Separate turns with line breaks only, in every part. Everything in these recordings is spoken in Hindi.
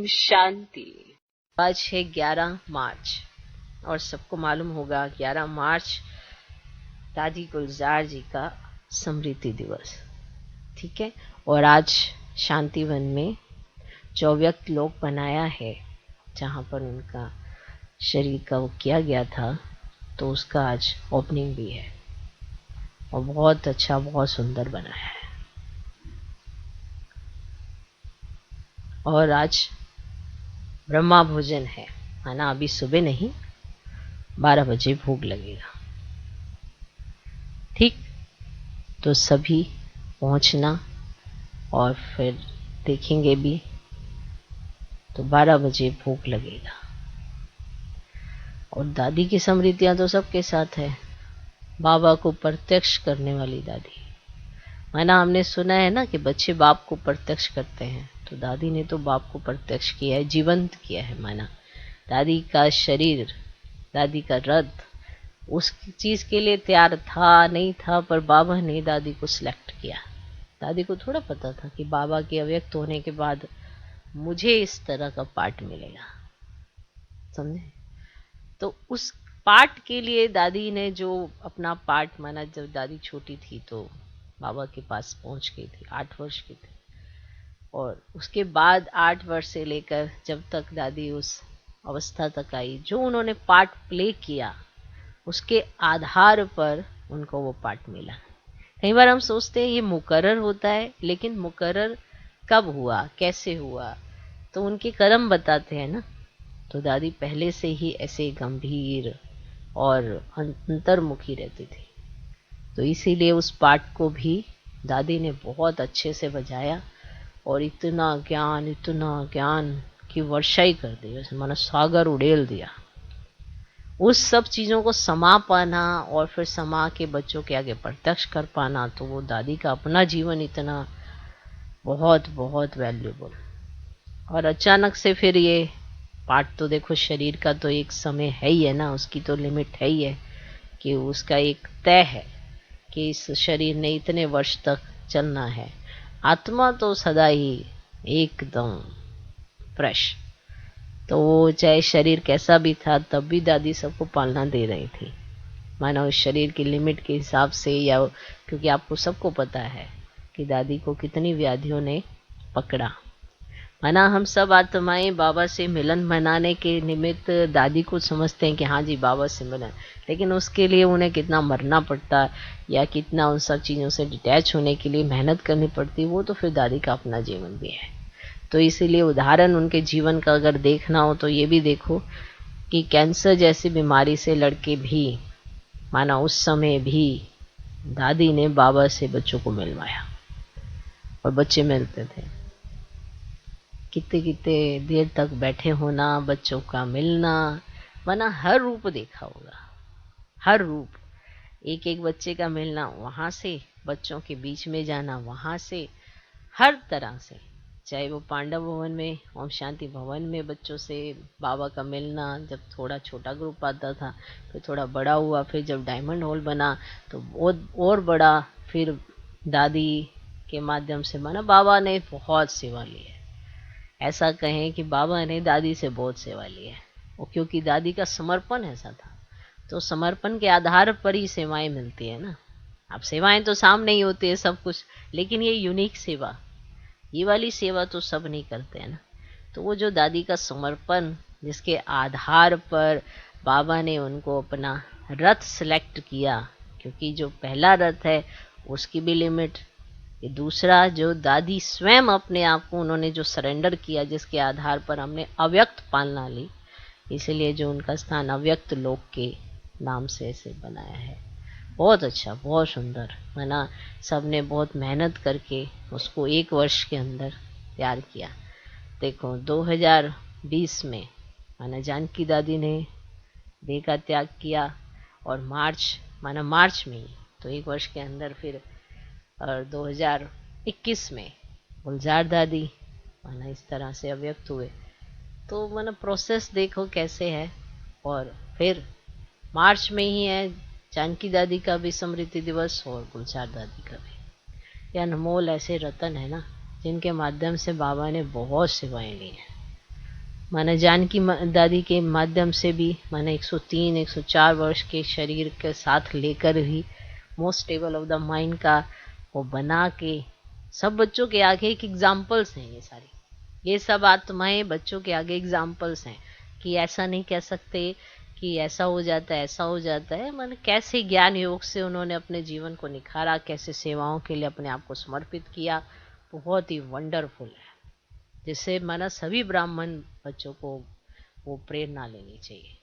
शांति। आज है 11 मार्च और सबको मालूम होगा 11 मार्च दादी गुलजार जी का स्मृति दिवस। ठीक है। और आज शांतिवन में जो अव्यक्त लोक बनाया है जहाँ पर उनका शरीर का वो किया गया था, तो उसका आज ओपनिंग भी है और बहुत अच्छा, बहुत सुंदर बनाया है। और आज ब्रह्मा भोजन है ना, अभी सुबह नहीं, 12 बजे भोग लगेगा। ठीक, तो सभी पहुंचना और फिर देखेंगे भी, तो 12 बजे भोग लगेगा। और दादी की स्मृतियां तो सबके साथ है। बाबा को प्रत्यक्ष करने वाली दादी, माना हमने सुना है ना कि बच्चे बाप को प्रत्यक्ष करते हैं, तो दादी ने तो बाप को प्रत्यक्ष किया है, जीवंत किया है। माना दादी का शरीर, दादी का रथ उस चीज के लिए तैयार था नहीं था, पर बाबा ने दादी को सिलेक्ट किया। दादी को थोड़ा पता था कि बाबा के अव्यक्त होने के बाद मुझे इस तरह का पार्ट मिलेगा, समझे। तो उस पार्ट के लिए दादी ने जो अपना पार्ट, माना जब दादी छोटी थी तो बाबा के पास पहुंच गई थी, 8 वर्ष की थी। और उसके बाद 8 वर्ष से लेकर जब तक दादी उस अवस्था तक आई, जो उन्होंने पार्ट प्ले किया उसके आधार पर उनको वो पार्ट मिला। कई बार हम सोचते हैं ये मुकर्रर होता है, लेकिन मुकर्रर कब हुआ, कैसे हुआ, तो उनके कर्म बताते हैं ना। तो दादी पहले से ही ऐसे गंभीर और अंतर्मुखी रहती थी, तो इसीलिए उस पार्ट को भी दादी ने बहुत अच्छे से बजाया और इतना ज्ञान की वर्षा ही कर दी, वैसे मानो सागर उड़ेल दिया। उस सब चीज़ों को समा पाना और फिर समा के बच्चों के आगे प्रत्यक्ष कर पाना, तो वो दादी का अपना जीवन इतना बहुत बहुत वैल्यूबल। और अचानक से फिर ये पार्ट, तो देखो शरीर का तो एक समय है ही है ना, उसकी तो लिमिट है ही है कि उसका एक तय है कि इस शरीर ने इतने वर्ष तक चलना है। आत्मा तो सदा ही एकदम फ्रेश, तो वो चाहे शरीर कैसा भी था तब भी दादी सबको पालना दे रही थी, माना उस शरीर की लिमिट के हिसाब से, या क्योंकि आपको सबको पता है कि दादी को कितनी व्याधियों ने पकड़ा। माना हम सब आत्माएं बाबा से मिलन मनाने के निमित्त दादी को समझते हैं कि हाँ जी बाबा से मिलन, लेकिन उसके लिए उन्हें कितना मरना पड़ता या कितना उन सब चीज़ों से डिटैच होने के लिए मेहनत करनी पड़ती, वो तो फिर दादी का अपना जीवन भी है। तो इसीलिए उदाहरण उनके जीवन का अगर देखना हो तो ये भी देखो कि कैंसर जैसी बीमारी से लड़के भी, माना उस समय भी दादी ने बाबा से बच्चों को मिलवाया और बच्चे मिलते थे। कितने कितने देर तक बैठे होना, बच्चों का मिलना, माना हर रूप देखा होगा, हर रूप, एक एक बच्चे का मिलना, वहां से बच्चों के बीच में जाना, वहां से हर तरह से, चाहे वो पांडव भवन में, ओम शांति भवन में बच्चों से बाबा का मिलना, जब थोड़ा छोटा ग्रुप आता था, फिर थोड़ा बड़ा हुआ, फिर जब डायमंड हॉल बना तो बहुत और बड़ा, फिर दादी के माध्यम से, माना बाबा ने बहुत सेवा ली है। ऐसा कहें कि बाबा ने दादी से बहुत सेवा ली है, वो क्योंकि दादी का समर्पण ऐसा था, तो समर्पण के आधार पर ही सेवाएं मिलती है ना। अब सेवाएं तो सामने ही होती है सब कुछ, लेकिन ये यूनिक सेवा, ये वाली सेवा तो सब नहीं करते हैं ना। तो वो जो दादी का समर्पण, जिसके आधार पर बाबा ने उनको अपना रथ सिलेक्ट किया, क्योंकि जो पहला रथ है उसकी भी लिमिट, ये दूसरा जो दादी स्वयं अपने आप को उन्होंने जो सरेंडर किया, जिसके आधार पर हमने अव्यक्त पालना ली, इसलिए जो उनका स्थान अव्यक्त लोक के नाम से ऐसे बनाया है। बहुत अच्छा, बहुत सुंदर, माना सबने बहुत मेहनत करके उसको 1 वर्ष के अंदर तैयार किया। देखो 2020 में माना जानकी दादी ने देह का त्याग किया, और मार्च में ही, तो 1 वर्ष के अंदर फिर, और 2021 में गुलजार दादी माना इस तरह से अव्यक्त हुए। तो माना प्रोसेस देखो कैसे है। और फिर मार्च में ही है जानकी दादी का भी स्मृति दिवस और गुलजार दादी का भी। ये अनमोल ऐसे रतन है ना, जिनके माध्यम से बाबा ने बहुत सेवाएं ली हैं। माना जानकी दादी के माध्यम से भी माना 103 104 वर्ष के शरीर के साथ लेकर भी most stable of the mind का वो बना के सब बच्चों के आगे एक एग्जाम्पल्स हैं। ये सारी ये सब आत्माएं बच्चों के आगे एग्जाम्पल्स हैं कि ऐसा नहीं कह सकते कि ऐसा हो जाता है ऐसा हो जाता है। माने कैसे ज्ञान योग से उन्होंने अपने जीवन को निखारा, कैसे सेवाओं के लिए अपने आप को समर्पित किया, बहुत ही वंडरफुल है, जिससे माना सभी ब्राह्मण बच्चों को वो प्रेरणा लेनी चाहिए।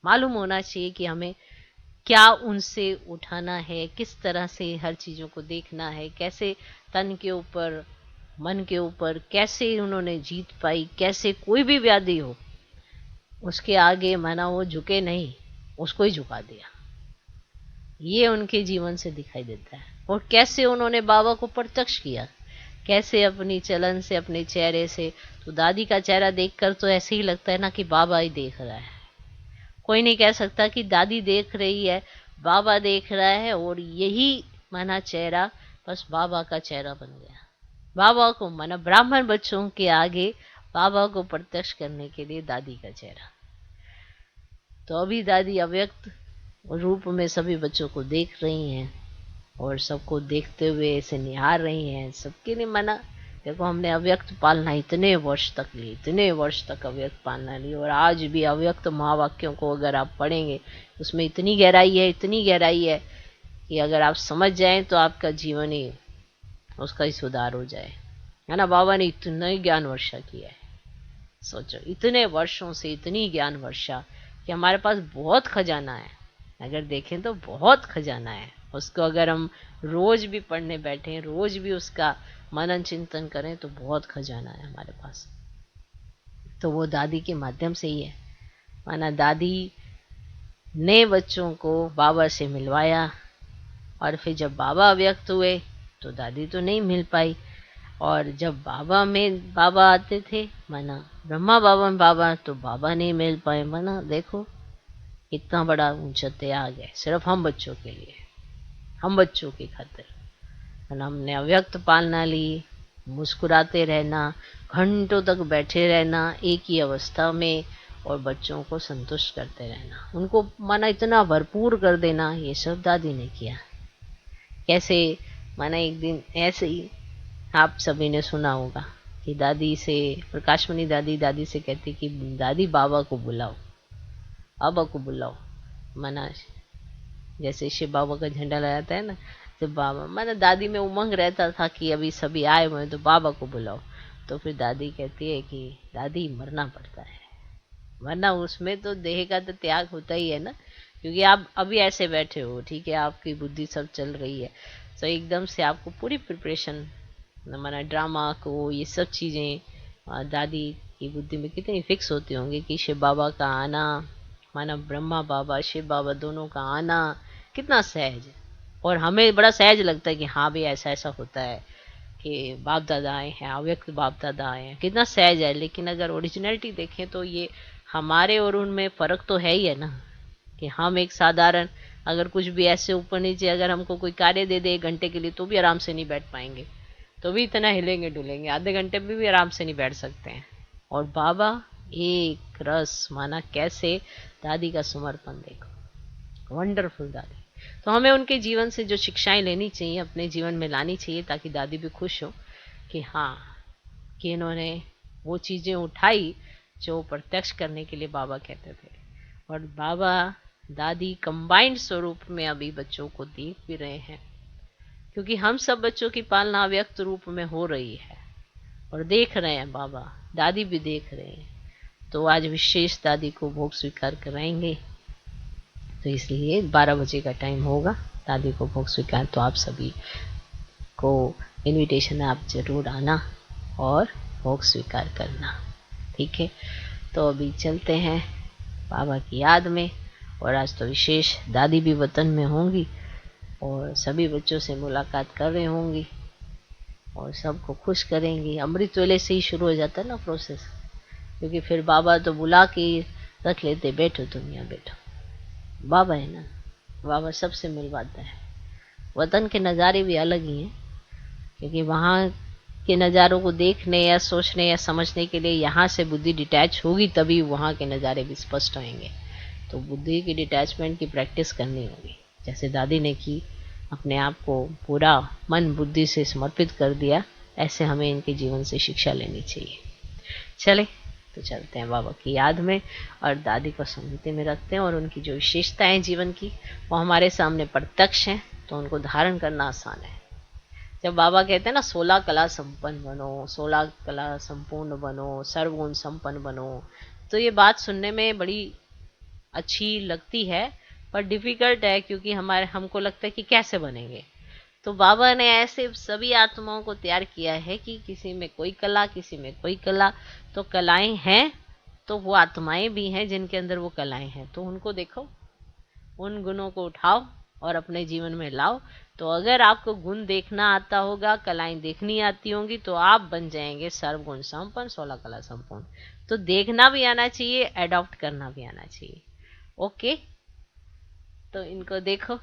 मालूम होना चाहिए कि हमें क्या उनसे उठाना है, किस तरह से हर चीज़ों को देखना है, कैसे तन के ऊपर मन के ऊपर कैसे उन्होंने जीत पाई, कैसे कोई भी व्याधि हो उसके आगे माना वो झुके नहीं, उसको ही झुका दिया। ये उनके जीवन से दिखाई देता है। और कैसे उन्होंने बाबा को प्रत्यक्ष किया, कैसे अपनी चलन से अपने चेहरे से। तो दादी का चेहरा देखकर तो ऐसे ही लगता है ना कि बाबा ही देख रहा है। कोई नहीं कह सकता कि दादी देख रही है, बाबा देख रहा है। और यही माना चेहरा बस बाबा का चेहरा बन गया। बाबा को माना ब्राह्मण बच्चों के आगे बाबा को प्रत्यक्ष करने के लिए दादी का चेहरा। तो अभी दादी अव्यक्त रूप में सभी बच्चों को देख रही हैं और सबको देखते हुए ऐसे निहार रही हैं। सबके लिए माना देखो हमने अव्यक्त पालना इतने वर्ष तक ली, इतने वर्ष तक अव्यक्त पालना ली, और आज भी अव्यक्त महावाक्यों को अगर आप पढ़ेंगे उसमें इतनी गहराई है, इतनी गहराई है कि अगर आप समझ जाएं तो आपका जीवन ही उसका ही सुधार हो जाए, है ना। बाबा ने इतना ही ज्ञान वर्षा किया है। सोचो इतने वर्षों से इतनी ज्ञान वर्षा कि हमारे पास बहुत खजाना है। अगर देखें तो बहुत खजाना है। उसको अगर हम रोज भी पढ़ने बैठे, रोज भी उसका मनन चिंतन करें तो बहुत खजाना है हमारे पास। तो वो दादी के माध्यम से ही है। माना दादी ने बच्चों को बाबा से मिलवाया, और फिर जब बाबा व्यक्त हुए तो दादी तो नहीं मिल पाई। और जब बाबा में बाबा आते थे, माना ब्रह्मा बाबा में बाबा, तो बाबा नहीं मिल पाए। माना देखो इतना बड़ा ऊंचा त्याग है सिर्फ हम बच्चों के लिए, हम बच्चों की खातिर। हमने अव्यक्त पालना ली, मुस्कुराते रहना, घंटों तक बैठे रहना एक ही अवस्था में, और बच्चों को संतुष्ट करते रहना, उनको माना इतना भरपूर कर देना, ये सब दादी ने किया। कैसे माना एक दिन ऐसे ही आप सभी ने सुना होगा कि दादी से प्रकाशमणि दादी से कहती कि दादी बाबा को बुलाओ, बाबा को बुलाओ। माना जैसे शिव बाबा का झंडा लगाता है ना, तो बाबा माना दादी में उमंग रहता था कि अभी सभी आए हुए हैं तो बाबा को बुलाओ। तो फिर दादी कहती है कि दादी मरना पड़ता है, वरना उसमें तो देह का तो त्याग होता ही है ना। क्योंकि आप अभी ऐसे बैठे हो, ठीक है, आपकी बुद्धि सब चल रही है, तो एकदम से आपको पूरी प्रिपरेशन माना ड्रामा को ये सब चीज़ें दादी की बुद्धि में कितनी फिक्स होती होंगी कि शिव बाबा का आना, माना ब्रह्मा बाबा शिव बाबा दोनों का आना कितना सहज है। और हमें बड़ा सहज लगता है कि हाँ भी ऐसा ऐसा होता है कि बाप दादा आए हैं, अव्यक्त बाप दादा आए हैं, कितना सहज है। लेकिन अगर ओरिजिनलिटी देखें तो ये हमारे और उनमें फ़र्क तो है ही है ना, कि हम एक साधारण अगर कुछ भी ऐसे ऊपर नीचे अगर हमको कोई कार्य दे दे 1 घंटे के लिए तो भी आराम से नहीं बैठ पाएंगे, तो भी इतना हिलेंगे डुलेंगे, आधे घंटे में भी आराम से नहीं बैठ सकते हैं। और बाबा एक रस माना कैसे दादी का समर्पण देखो, वंडरफुल दादी। तो हमें उनके जीवन से जो शिक्षाएं लेनी चाहिए अपने जीवन में लानी चाहिए, ताकि दादी भी खुश हो कि हाँ कि इन्होंने वो चीज़ें उठाई जो प्रत्यक्ष करने के लिए बाबा कहते थे। और बाबा दादी कंबाइंड स्वरूप में अभी बच्चों को देख भी रहे हैं, क्योंकि हम सब बच्चों की पालना व्यक्त रूप में हो रही है और देख रहे हैं, बाबा दादी भी देख रहे हैं। तो आज विशेष दादी को भोग स्वीकार कराएंगे, तो इसलिए 12 बजे का टाइम होगा दादी को भोग स्वीकार। तो आप सभी को इनविटेशन है, आप जरूर आना और भोग स्वीकार करना, ठीक है। तो अभी चलते हैं बाबा की याद में, और आज तो विशेष दादी भी वतन में होंगी और सभी बच्चों से मुलाकात कर रही होंगी और सबको खुश करेंगी। अमृत वेले से ही शुरू हो जाता है ना प्रोसेस, क्योंकि फिर बाबा तो बुला के रख लेते, बैठो दुनिया बैठो, बाबा है ना, बाबा सबसे मिलवाता है। वतन के नज़ारे भी अलग ही हैं, क्योंकि वहाँ के नज़ारों को देखने या सोचने या समझने के लिए यहाँ से बुद्धि डिटैच होगी, तभी वहाँ के नज़ारे भी स्पष्ट होंगे। तो बुद्धि की डिटैचमेंट की प्रैक्टिस करनी होगी, जैसे दादी ने की, अपने आप को पूरा मन बुद्धि से समर्पित कर दिया। ऐसे हमें इनके जीवन से शिक्षा लेनी चाहिए। चले तो चलते हैं बाबा की याद में और दादी को स्मृति में रखते हैं, और उनकी जो विशेषताएं जीवन की वो हमारे सामने प्रत्यक्ष हैं, तो उनको धारण करना आसान है। जब बाबा कहते हैं ना 16 कला संपन्न बनो, 16 कला संपूर्ण बनो, सर्वगुण संपन्न बनो, तो ये बात सुनने में बड़ी अच्छी लगती है पर डिफिकल्ट है, क्योंकि हमको लगता है कि कैसे बनेंगे। तो बाबा ने ऐसे सभी आत्माओं को तैयार किया है कि किसी में कोई कला, किसी में कोई कला। तो कलाएं हैं तो वो आत्माएं भी हैं जिनके अंदर वो कलाएं हैं, तो उनको देखो, उन गुणों को उठाओ और अपने जीवन में लाओ। तो अगर आपको गुण देखना आता होगा, कलाएं देखनी आती होंगी, तो आप बन जाएंगे सर्वगुण संपन्न, 16 कला संपूर्ण। तो देखना भी आना चाहिए, एडॉप्ट करना भी आना चाहिए। ओके, तो इनको देखो,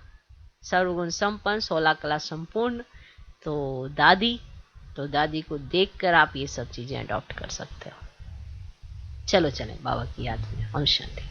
सर्वगुण संपन्न, 16 कला संपूर्ण। तो दादी तो दादी को देखकर आप ये सब चीजें अडॉप्ट कर सकते हो। चलो चलें बाबा की याद में। ओम शांति।